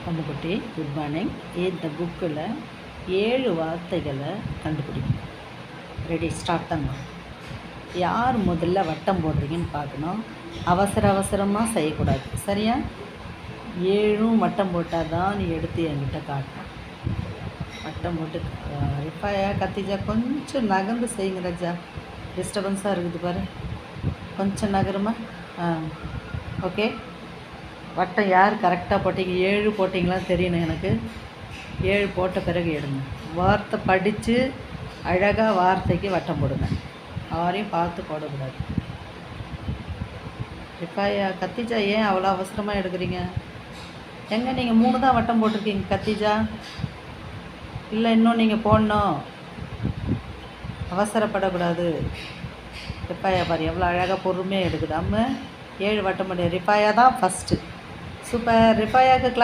கம்முக்குட்டி good morning. இந்த புக்கில் 7 வார்த்தைகளை கண்டுபிடிக்கணும். ரெடி, ஸ்டார்ட் பண்ணலாம். யார் முதல்ல வட்டம் போடுறீங்கன்னு பார்க்கணும். அவசரமாக செய்யக்கூடாது, சரியா? 7 வட்டம் போட்டால் தான் நீ எடுத்து என்கிட்ட காட்டணும். வட்டம் போட்டு ரிஃபாயா கத்திஜா கொஞ்சம் நகர்ந்து செய்யுங்க ராஜா, டிஸ்டர்பன்ஸாக இருக்குது பாரு, கொஞ்சம் நகருமா. ஓகே, வட்டம் யார் கரெக்டாக போட்டிங்க? 7 போட்டிங்களான்னு தெரியணும் எனக்கு. 7 போட்ட பிறகு எடுங்க. வார்த்தை படித்து அழகாக வார்த்தைக்கு வட்டம் போடுங்க. யாரையும் பார்த்து போடக்கூடாது. ரிஃபாயா கத்திஜா ஏன் அவ்வளோ அவசரமாக எடுக்கிறீங்க? எங்கே நீங்கள் 3 தான் வட்டம் போட்டிருக்கீங்க கத்திஜா? இல்லை இன்னும் நீங்கள் போடணும், அவசரப்படக்கூடாது. ரிஃபாயா பாரு எவ்வளோ அழகாக பொறுமையாக எடுக்குது. 7 வட்டம் போட்டு ரிஃபாயா தான் ஃபஸ்ட்டு. சூப்பர். ரிஃபாயாவுக்கு